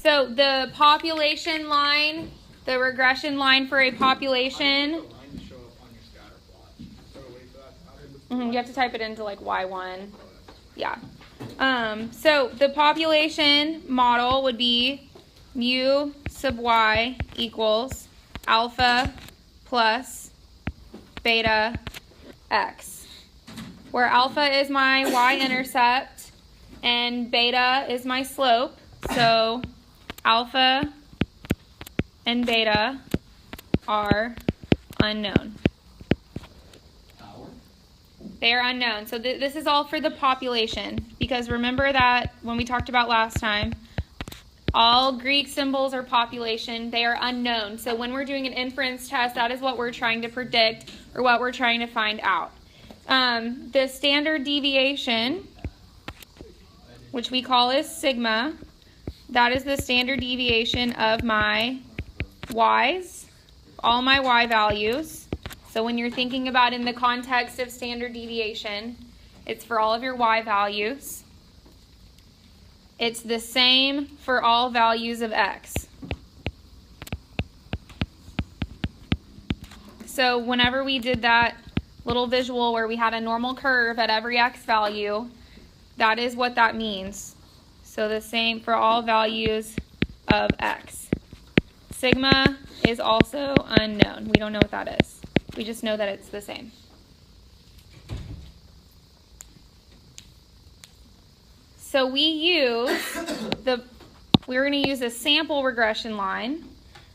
So the population line, the regression line for a population. You have to type it into like Y1. Yeah. So the population model would be mu sub y equals alpha plus beta x, where alpha is my y-intercept and beta is my slope. So alpha and beta are unknown. They are unknown. So this is all for the population, because remember that when we talked about last time, all Greek symbols are population. They are unknown. So when we're doing an inference test, that is what we're trying to predict or what we're trying to find out. The standard deviation, which we call as sigma, that is the standard deviation of my y's, all my y values. So when you're thinking about in the context of standard deviation, it's for all of your y values. It's the same for all values of x. So whenever we did that little visual where we had a normal curve at every x value, that is what that means. So the same for all values of x. Sigma is also unknown. We don't know what that is. We just know that it's the same. So we're going to use a sample regression line,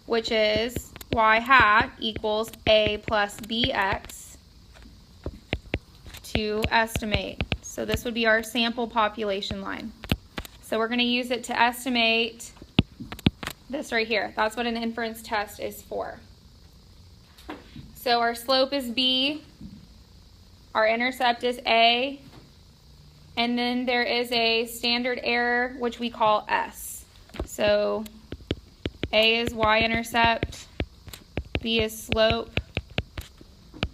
which is y hat equals a plus bx to estimate. So this would be our sample population line. So we're going to use it to estimate this right here. That's what an inference test is for. So our slope is b, our intercept is a, and then there is a standard error which we call s. So a is y-intercept, b is slope,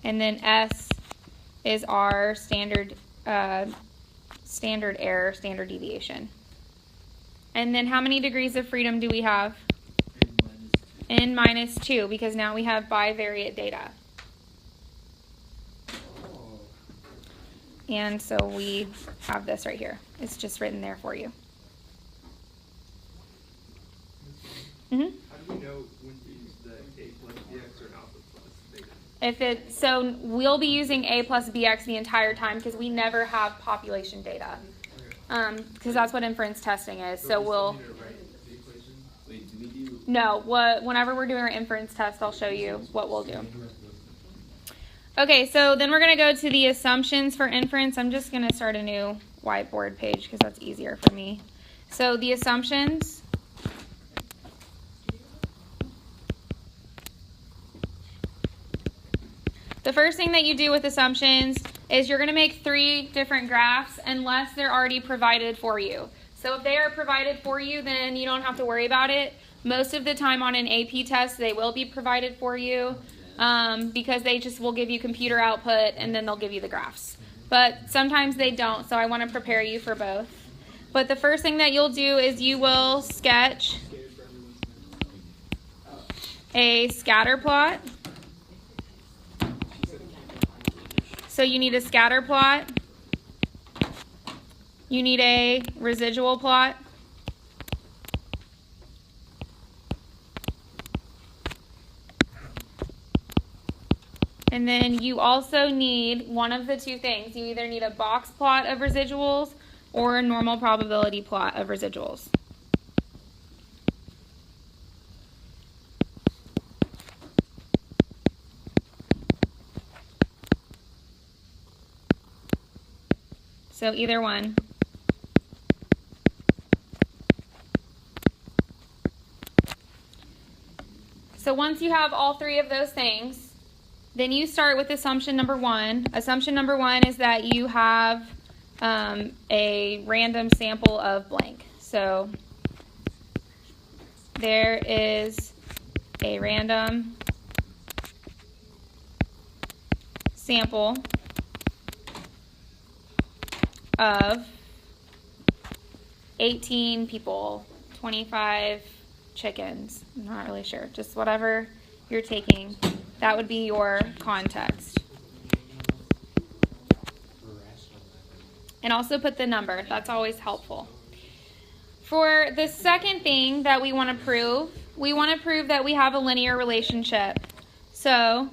and then s is our standard error, standard deviation. And then how many degrees of freedom do we have? N minus 2, because now we have bivariate data. And so we have this right here. It's just written there for you. Mm-hmm. How do we know when to use the a plus bx or alpha plus beta? So we'll be using a plus bx the entire time because we never have population data. Because that's what inference testing is. So we'll... No, whenever we're doing our inference test, I'll show you what we'll do. Okay, so then we're going to go to the assumptions for inference. I'm just going to start a new whiteboard page because that's easier for me. So the assumptions. The first thing that you do with assumptions is you're going to make 3 different graphs unless they're already provided for you. So if they are provided for you, then you don't have to worry about it. Most of the time on an AP test, they will be provided for you because they just will give you computer output and then they'll give you the graphs. But sometimes they don't, so I want to prepare you for both. But the first thing that you'll do is you will sketch a scatter plot. So you need a scatter plot. You need a residual plot. And then you also need one of the 2 things. You either need a box plot of residuals or a normal probability plot of residuals. So either one. So once you have all 3 of those things, then you start with assumption number 1. Assumption number 1 is that you have a random sample of blank. So there is a random sample of 18 people, 25 chickens. I'm not really sure. Just whatever you're taking, that would be your context. And also put the number. That's always helpful. For the second thing that we want to prove that we have a linear relationship. So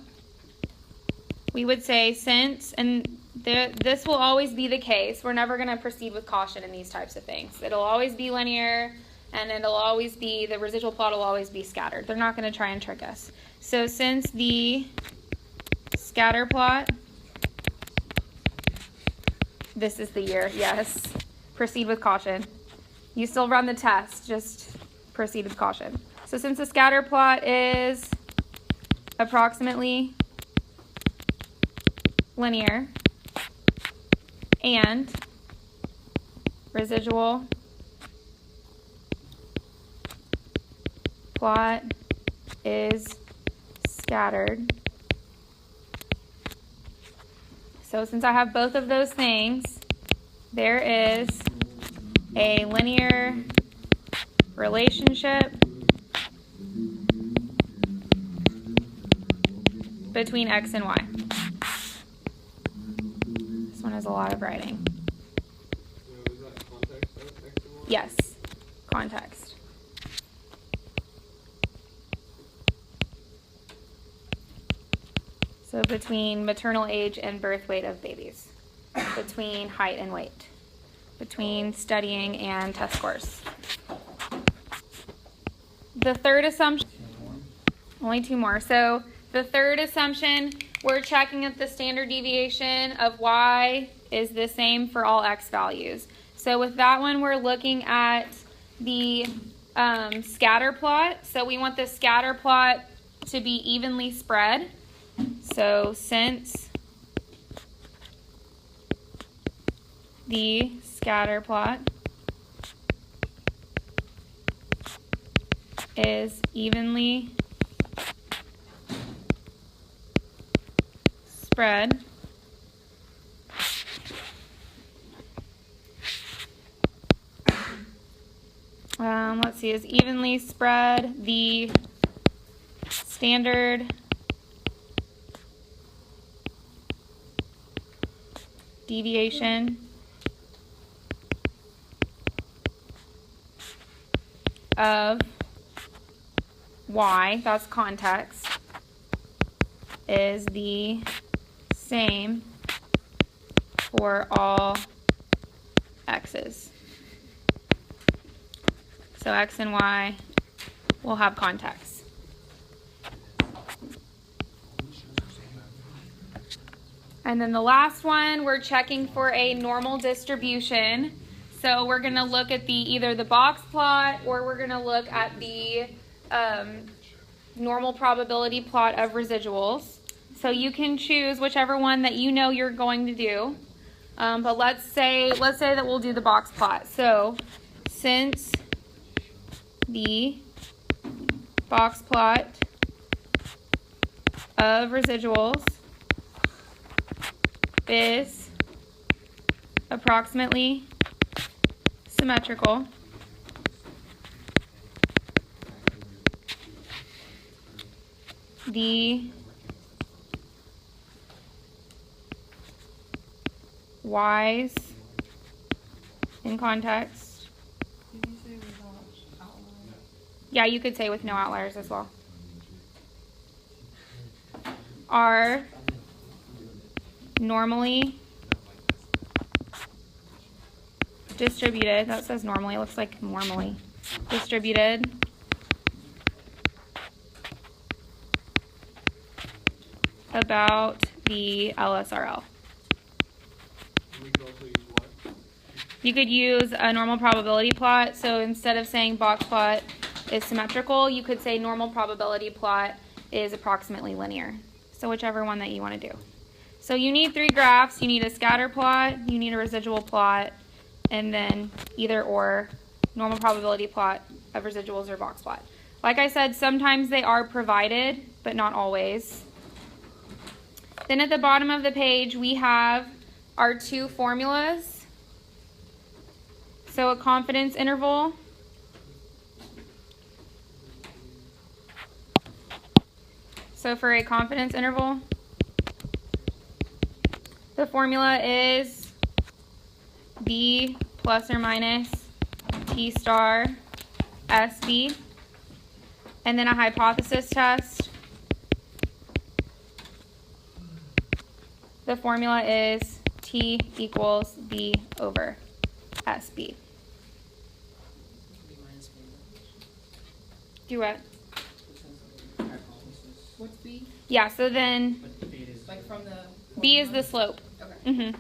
we would say since, and this will always be the case. We're never going to proceed with caution in these types of things. It'll always be linear, and it'll always be, the residual plot will always be scattered. They're not going to try and trick us. So since the scatter plot, this is the year, yes. Proceed with caution. You still run the test, just proceed with caution. So since the scatter plot is approximately linear and residual plot is scattered. So since I have both of those things, there is a linear relationship between X and Y. This one has a lot of writing. So is that context of X and Y? Yes, context. So between maternal age and birth weight of babies, between height and weight, between studying and test scores. The third assumption, only two more. So the third assumption, we're checking if the standard deviation of Y is the same for all X values. So with that one, we're looking at the scatter plot. So we want the scatter plot to be evenly spread. So since the scatter plot is evenly spread, let's see, is evenly spread the standard deviation of Y, that's context, is the same for all X's. So X and Y will have context. And then the last one, we're checking for a normal distribution. So we're going to look at either the box plot, or we're going to look at the normal probability plot of residuals. So you can choose whichever one that you know you're going to do. But let's say that we'll do the box plot. So since the box plot of residuals is approximately symmetrical, the Y's in context. Did you say without outliers? Yeah, you could say with no outliers as well. Are normally distributed. That says normally. It looks like normally distributed about the LSRL. We could also use what? You could use a normal probability plot. So instead of saying box plot is symmetrical, you could say normal probability plot is approximately linear. So whichever one that you want to do. So you need three graphs. You need a scatter plot, you need a residual plot, and then either or normal probability plot of residuals or box plot. Like I said, sometimes they are provided, but not always. Then at the bottom of the page, we have our two formulas. So a confidence interval So for a confidence interval, the formula is B plus or minus T star SB. And then a hypothesis test, the formula is T equals B over SB. Do what? What's B? Yeah, so then Like from the. B is the slope. Okay.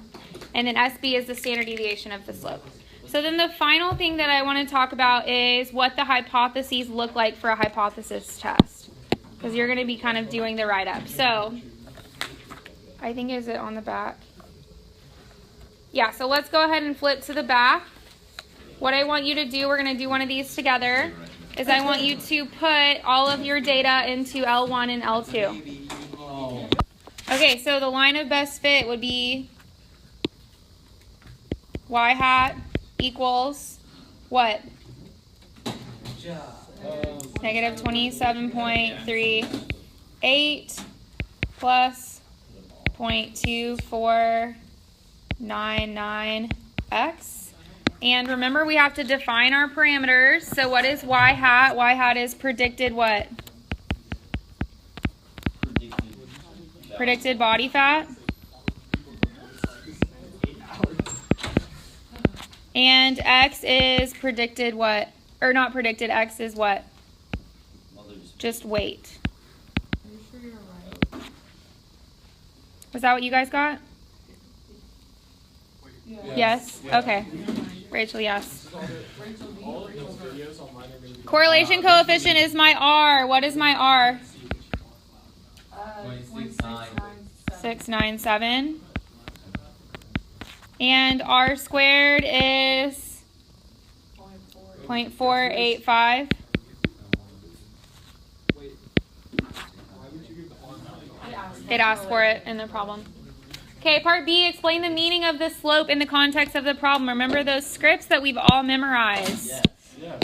And then SB is the standard deviation of the slope. So then the final thing that I want to talk about is what the hypotheses look like for a hypothesis test. Because you're going to be kind of doing the write-up. So I think, is it on the back? Yeah, so let's go ahead and flip to the back. What I want you to do, we're going to do one of these together, is I want you to put all of your data into L1 and L2. Okay, so the line of best fit would be y hat equals what? Negative 27.38 plus 0.2499x. And remember, we have to define our parameters. So what is y hat? Y hat is predicted what? Predicted body fat. And x is predicted what? Or not predicted, x is what? Just weight. Are you sure you're right? Was that what you guys got? Yeah. Yes? Okay. Rachel, yes. Rachel B. Rachel B. Correlation coefficient is my R. What is my R? 697. And R squared is 0.485. It asked for it in the problem. Okay, part B, explain the meaning of the slope in the context of the problem. Remember those scripts that we've all memorized.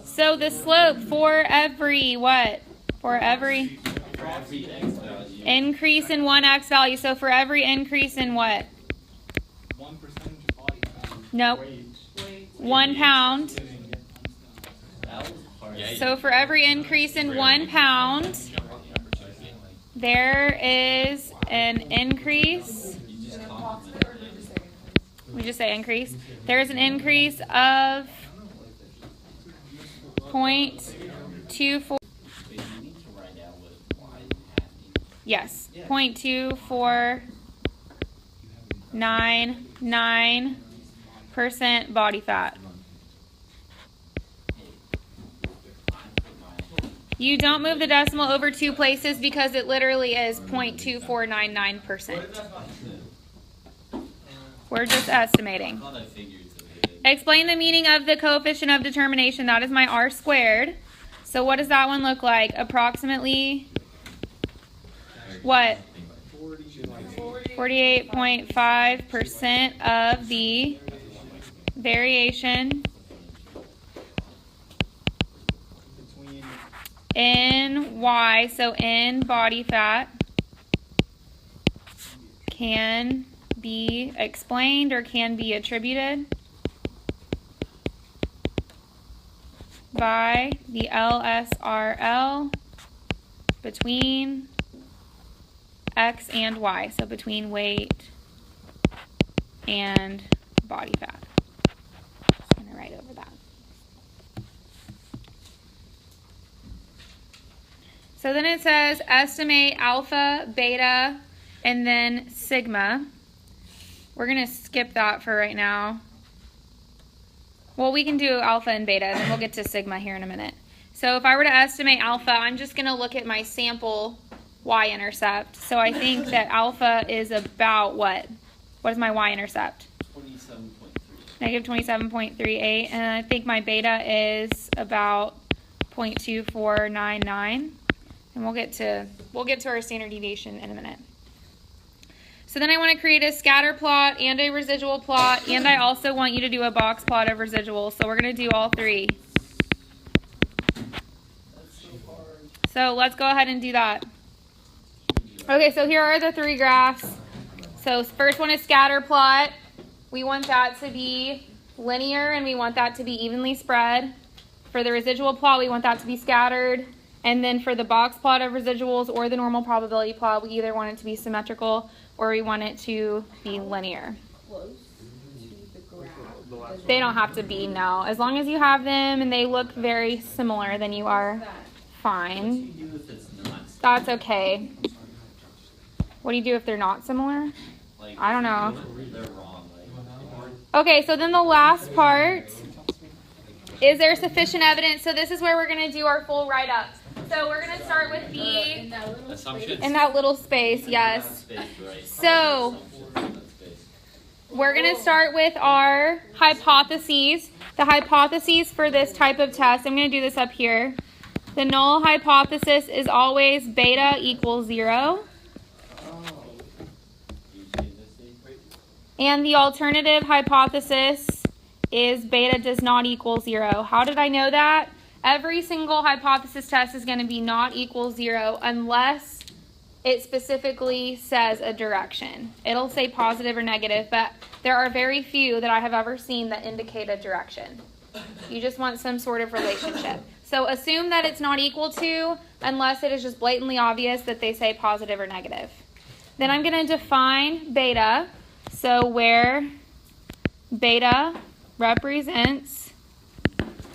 So the slope for every what? For every increase in one x value. So for every increase in what? 1% body fat. Nope. Weight. 1 pound. So for every increase in 1 pound, there is an increase. We just say increase. There is an increase of 0.24. Yes, 0.2499% body fat. You don't move the decimal over 2 places because it literally is 0.2499%. We're just estimating. Explain the meaning of the coefficient of determination. That is my R squared. So what does that one look like? Approximately what? 48.5% of the variation in Y, so in body fat, can be explained or can be attributed by the LSRL between X and Y, so between weight and body fat. I'm going to write over that. So then it says estimate alpha, beta, and then sigma. We're going to skip that for right now. Well, we can do alpha and beta, and then we'll get to sigma here in a minute. So if I were to estimate alpha, I'm just going to look at my sample y-intercept. So I think that alpha is about what? What is my y-intercept? 27.3. Negative 27.38. And I think my beta is about 0.2499. And we'll get to our standard deviation in a minute. So then I want to create a scatter plot and a residual plot, and I also want you to do a box plot of residuals. So we're going to do all three. So let's go ahead and do that. Okay, so here are the three graphs. So first one is scatter plot. We want that to be linear and we want that to be evenly spread. For the residual plot, we want that to be scattered. And then for the box plot of residuals or the normal probability plot, we either want it to be symmetrical or we want it to be linear. Close to the graph. They don't have to be, no. As long as you have them and they look very similar, then you are What do fine. you do if it's not? That's okay. What do you do if they're not similar? Like, I don't know. they're wrong. Like, Okay, so then the last part, is there sufficient evidence? So this is where we're going to do our full write-up. So we're going to start with In the, that little assumptions. space. in that little space, yes. Space, right. So- Assumptions in that space. We're going to start with our hypotheses. The hypotheses for this type of test, I'm going to do this up here. The null hypothesis is always beta equals 0. You see this equation? And the alternative hypothesis is beta does not equal 0. How did I know that? Every single hypothesis test is going to be not equal 0 unless it specifically says a direction. It'll say positive or negative, but there are very few that I have ever seen that indicate a direction. You just want some sort of relationship. So assume that it's not equal to unless it is just blatantly obvious that they say positive or negative. Then I'm going to define beta. So where beta represents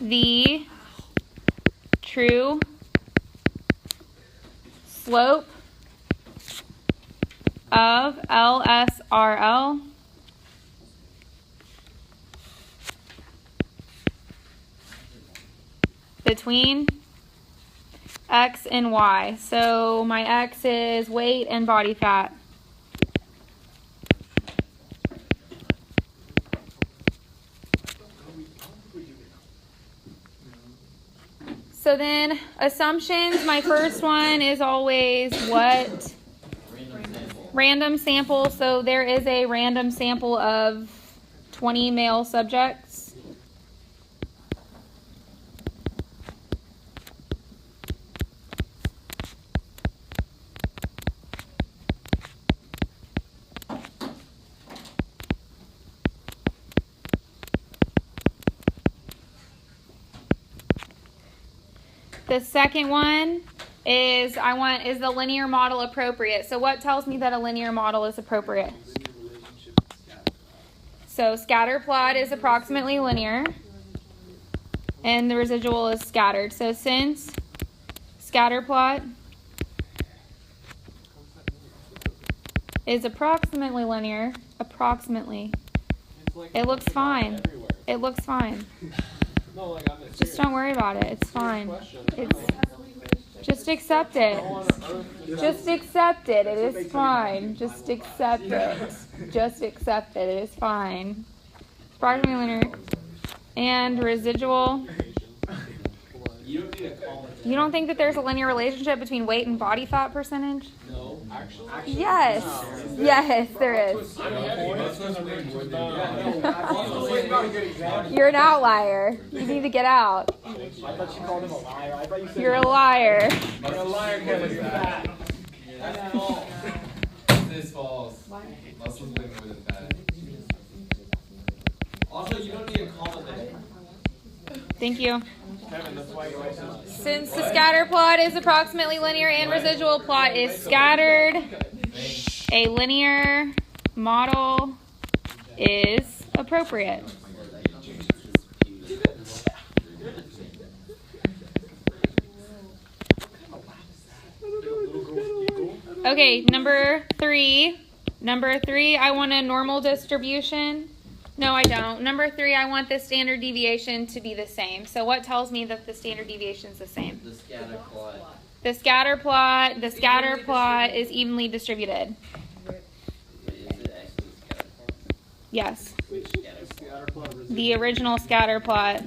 the true slope of LSRL between X and Y. So my X is weight and body fat. So then assumptions, my first one is always what? Random sample. Random sample. So there is a random sample of 20 male subjects. The second one is is the linear model appropriate? So what tells me that a linear model is appropriate? So scatter plot is approximately linear and the residual is scattered. So since scatter plot is approximately linear, it looks fine. It looks fine. No, like I'm Just don't worry about it. It's fine. It's just accept it. Just accept it. It is fine. Just accept it. Just accept it. It is fine. Approximately linear and residual. You don't need a comma. You don't think that there's a linear relationship between weight and body fat percentage? No, actually. Yes. Yes, there is. You're an outlier. You need to get out. I thought you called him a liar. I thought you said You're a liar. you're a liar because you're fat. That's false. This false. Muscles way more than fat. Also, you don't need a comma there. Thank you. Kevin, that's why you always say Since the scatter plot is approximately linear and residual plot is scattered, a linear model is appropriate. Okay, number three, I want a normal distribution. No, I don't. Number 3, I want the standard deviation to be the same. So what tells me that the standard deviation is the same? The scatter plot. The scatter plot is evenly distributed. Wait, is it actually scatter plot? Yes. Which scatter plot? The original scatter plot.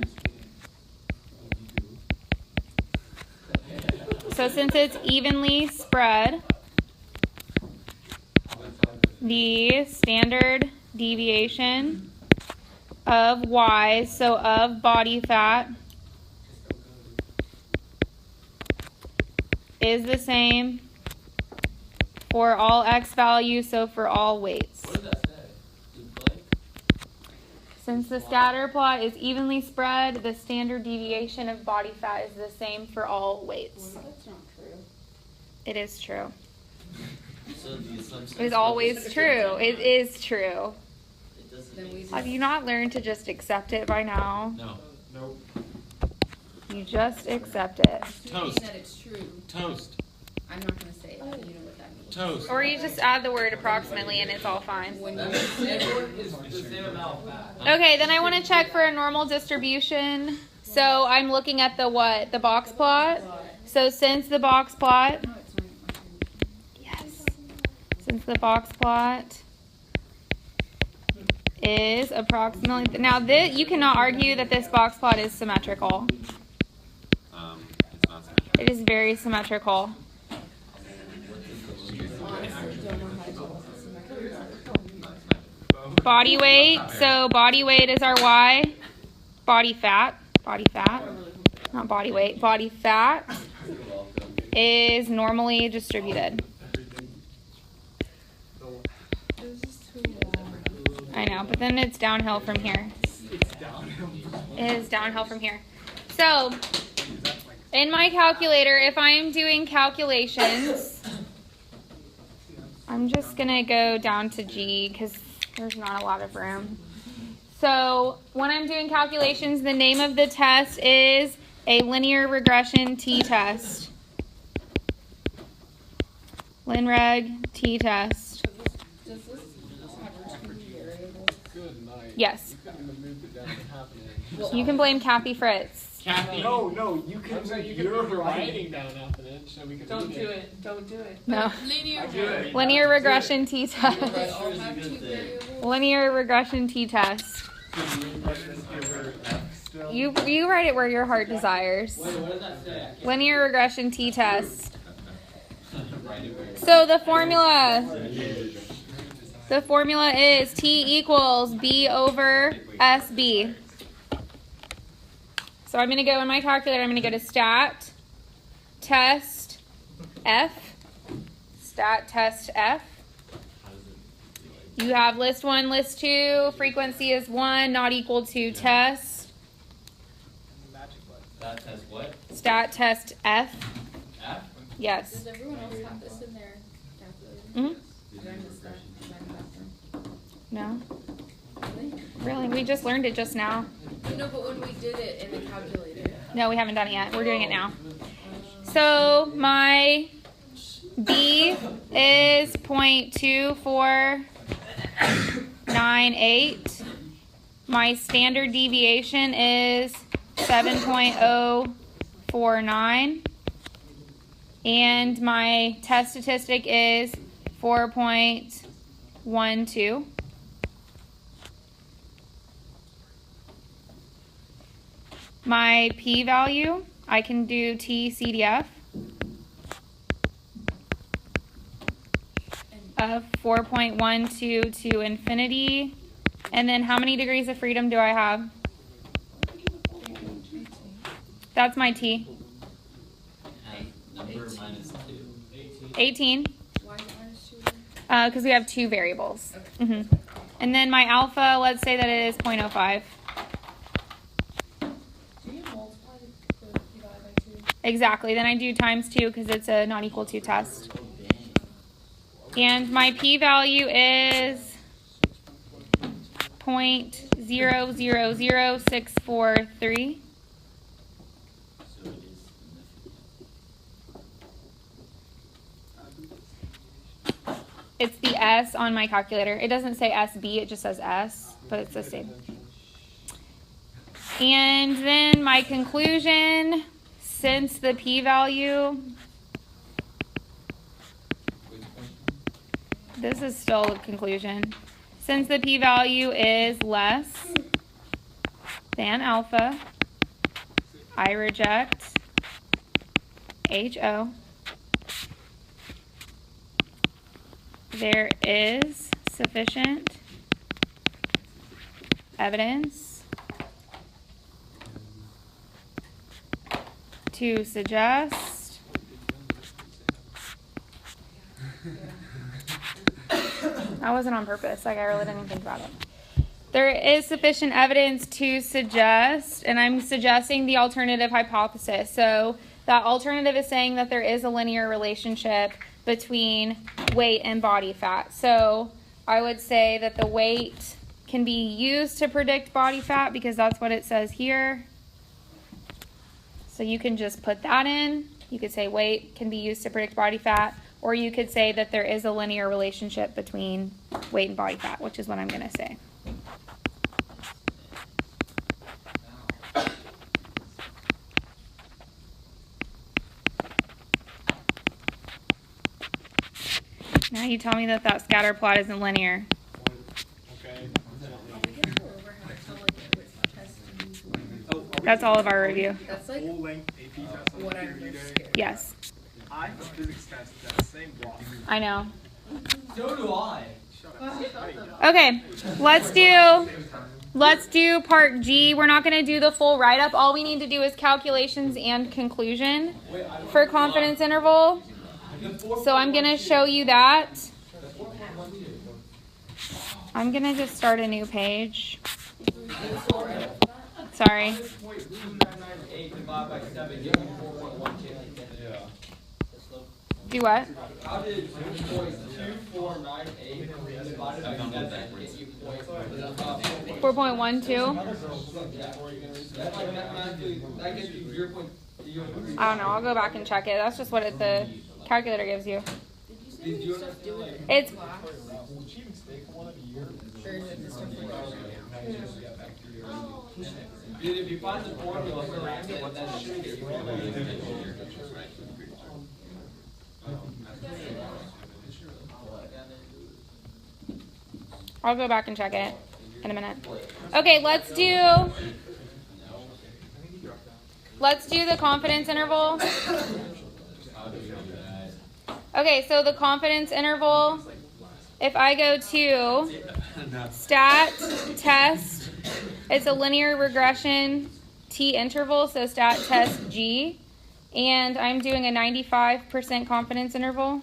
So since it's evenly spread, the standard deviation of Y, so of body fat, is the same for all x values, so for all weights. What did that say? Just blank? Since the scatter plot is evenly spread, the standard deviation of body fat is the same for all weights. That's not true. It is true. So the assumption. It is always true. It is true. It doesn't Then we make just- Have you not learned to just accept it by now? No. Nope. You just accept it. Assuming that it's true, Toast. I'm not gonna say it, but you know what that means. Toast. Or you just add the word approximately and it's all fine. When That you means everyone is the same amount of fat. Okay, then I want to check for a normal distribution. So I'm looking at the what? The box plot. So since the box plot, No, it's not. yes, since the box plot is approximately, now this, you cannot argue that this box plot is symmetrical. It's not symmetrical. It is very symmetrical. Honestly, don't know how to deal with this. Body weight, so body weight is our Y. Body fat, not body weight, body fat is normally distributed. I know, but then it's downhill from here. It is downhill from here. So, in my calculator, if I am doing calculations, I'm just going to go down to G because there's not a lot of room. So, when I'm doing calculations, the name of the test is a linear regression t-test. LinReg t-test. Does this have two variables? Good night. Yes. You couldn't have moved it down to half an inch. You can blame Kathy Fritz. Kathy. No, you I'm could saying you move could your move your writing writing down half an inch so we could Don't read do it. Don't do it. No. Linear. Do it. Linear regression t-test. They all have two variables. Linear regression t-test. You write it where your heart desires. Wait, what does that say? Linear regression t-test. So the formula is T equals B over SB. So I'm going to go in my calculator, I'm going to go to stat, test, F, stat, test, F. You have list 1, list 2, frequency is 1, not equal to test, That says what? stat, test, F. F? Yes. Does everyone else have this in their calculator? Hmm? Did I miss that? Did I miss that? No? Really? Really? We just learned it just now. No, but when we did it in the calculator. No, we haven't done it yet. We're doing it now. So my B is 0.2498. My standard deviation is 7.049. And my test statistic is 4.12. My p-value, I can do t-CDF of 4.12 to infinity. And then how many degrees of freedom do I have? That's my t. Number minus 2. 18. Why is it minus 2? Because we have two variables. And then my alpha, let's say that it is 0.05. Do you multiply the divide by 2? Exactly. Then I do times 2 because it's a not equal to test. And my p-value is 0.000643. So it is It's the S on my calculator. It doesn't say SB, it just says S, but it's the same. And then my conclusion, since the p-value, this is still a conclusion. Since the p-value is less than alpha, I reject HO. There is sufficient evidence to suggest That wasn't on purpose. Like, I really didn't think about it. There is sufficient evidence to suggest, and I'm suggesting the alternative hypothesis. So that alternative is saying that there is a linear relationship between weight and body fat. So I would say that the weight can be used to predict body fat because that's what it says here. So you can just put that in. You could say weight can be used to predict body fat, or you could say that there is a linear relationship between weight and body fat, which is what I'm going to say. Now you tell me that that scatter plot isn't linear. Okay. That's all of our review. That's like Full length AP test on what the I'm computer most day. scared. Yes, I have a physics test that same block. I know. So do I. Okay, let's do part G. We're not going to do the full write-up. All we need to do is calculations and conclusion for confidence interval. So I'm going to show you that. I'm going to just start a new page. Sorry. 6.2998 divided by 7 gives you 4.12. Yeah. Do what? How did 2.2498 divided by 7 get you 4.12? Yeah. That's like mathematically, that gets you 0.03. I don't know. I'll go back and check it. That's just what the calculator gives you. Did you understand? It's Will she even stay for one of a year? Or is it just a Dude, if you find the formula for it, what that should get you. I'll go back and check it in a minute. Okay, let's do the confidence interval. Okay, so the confidence interval, if I go to stat test, it's a linear regression T interval, so stat test G, and I'm doing a 95% confidence interval.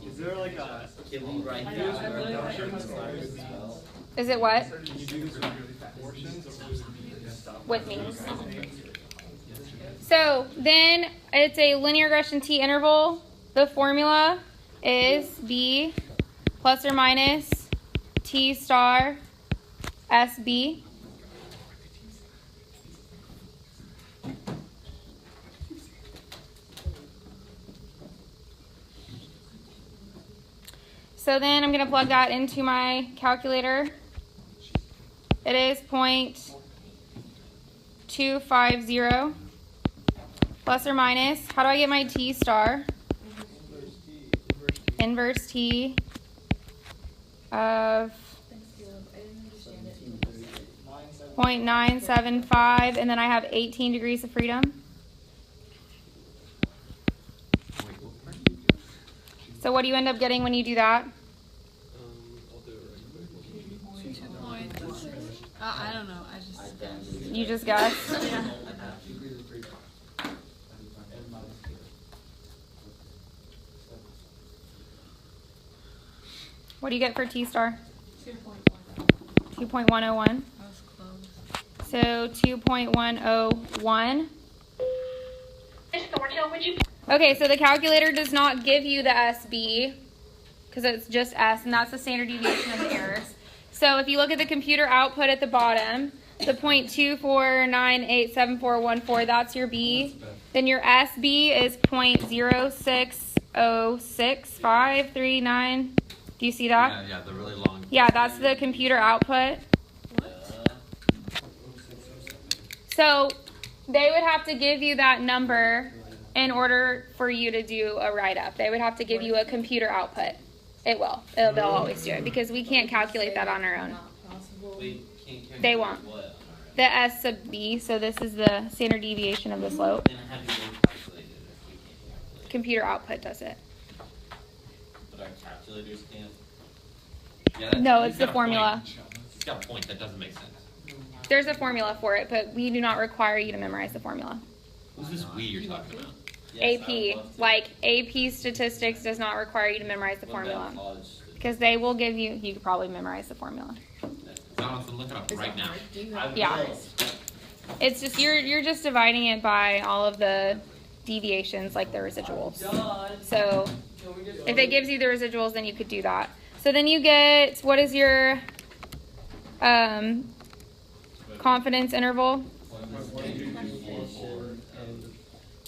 Is there like a Can we write Yeah. down our assumptions as well? Is it what? can you do this with really fat portions or would it be just With me. So then it's a linear regression T interval. The formula is B plus or minus T star SB. So then I'm going to plug that into my calculator. It is 0.250 plus or minus. How do I get my T star? Inverse T of 0.975, and then I have 18 degrees of freedom. So what do you end up getting when you do that? I'll do it right 2 points. I don't know. I just. You just guess. Yeah. What do you get for T star? 2.1. 2.101. I was close. So 2.101. Okay, so the calculator does not give you the SB because it's just S, and that's the standard deviation of the errors. So if you look at the computer output at the bottom, the 0.2498714, that's your B. Then your SB is 0.0606539. Do you see that? Yeah, the really long. Yeah, that's the computer output. So they would have to give you that number in order for you to do a write-up. They would have to give you a computer output. It will. They'll always do it because we can't calculate that on our own. They can't calculate They won't. what on our end? The S sub B, so this is the standard deviation of the slope. Then how do they calculate it if we can't calculate it? Computer output does it. But our calculators can't? Yeah, that- No, he's it's the got a formula. point. He's got a point. That doesn't make sense. There's a formula for it, but we do not require you to memorize the formula. Who's this we you're talking about? Yes, I would AP, love to. like AP statistics does not require you to memorize the What about formula. college? Because they will give you, you could probably memorize the formula. Jonathan, look it up right now. Yeah. It's just, you're just dividing it by all of the deviations, like the residuals. So if it gives you the residuals, then you could do that. So then you get, what is your confidence interval?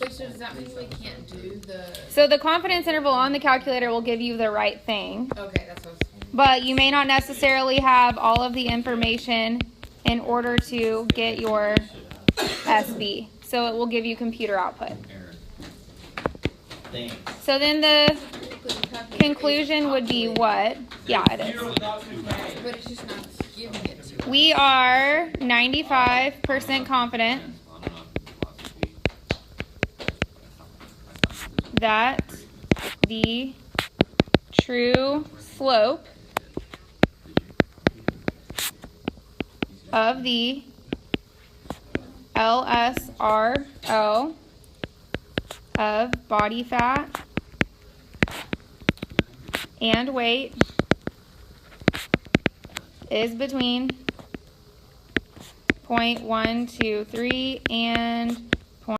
Wait, so does that mean we can't do the? So the confidence interval on the calculator will give you the right thing, Okay, that's what. but you may not necessarily have all of the information in order to get your SB. So it will give you computer output. Thanks. So then the conclusion would be what? Yeah, it is. But it's just not giving it to us. We are 95% confident that the true slope of the LSRO of body fat and weight is between 0.123 and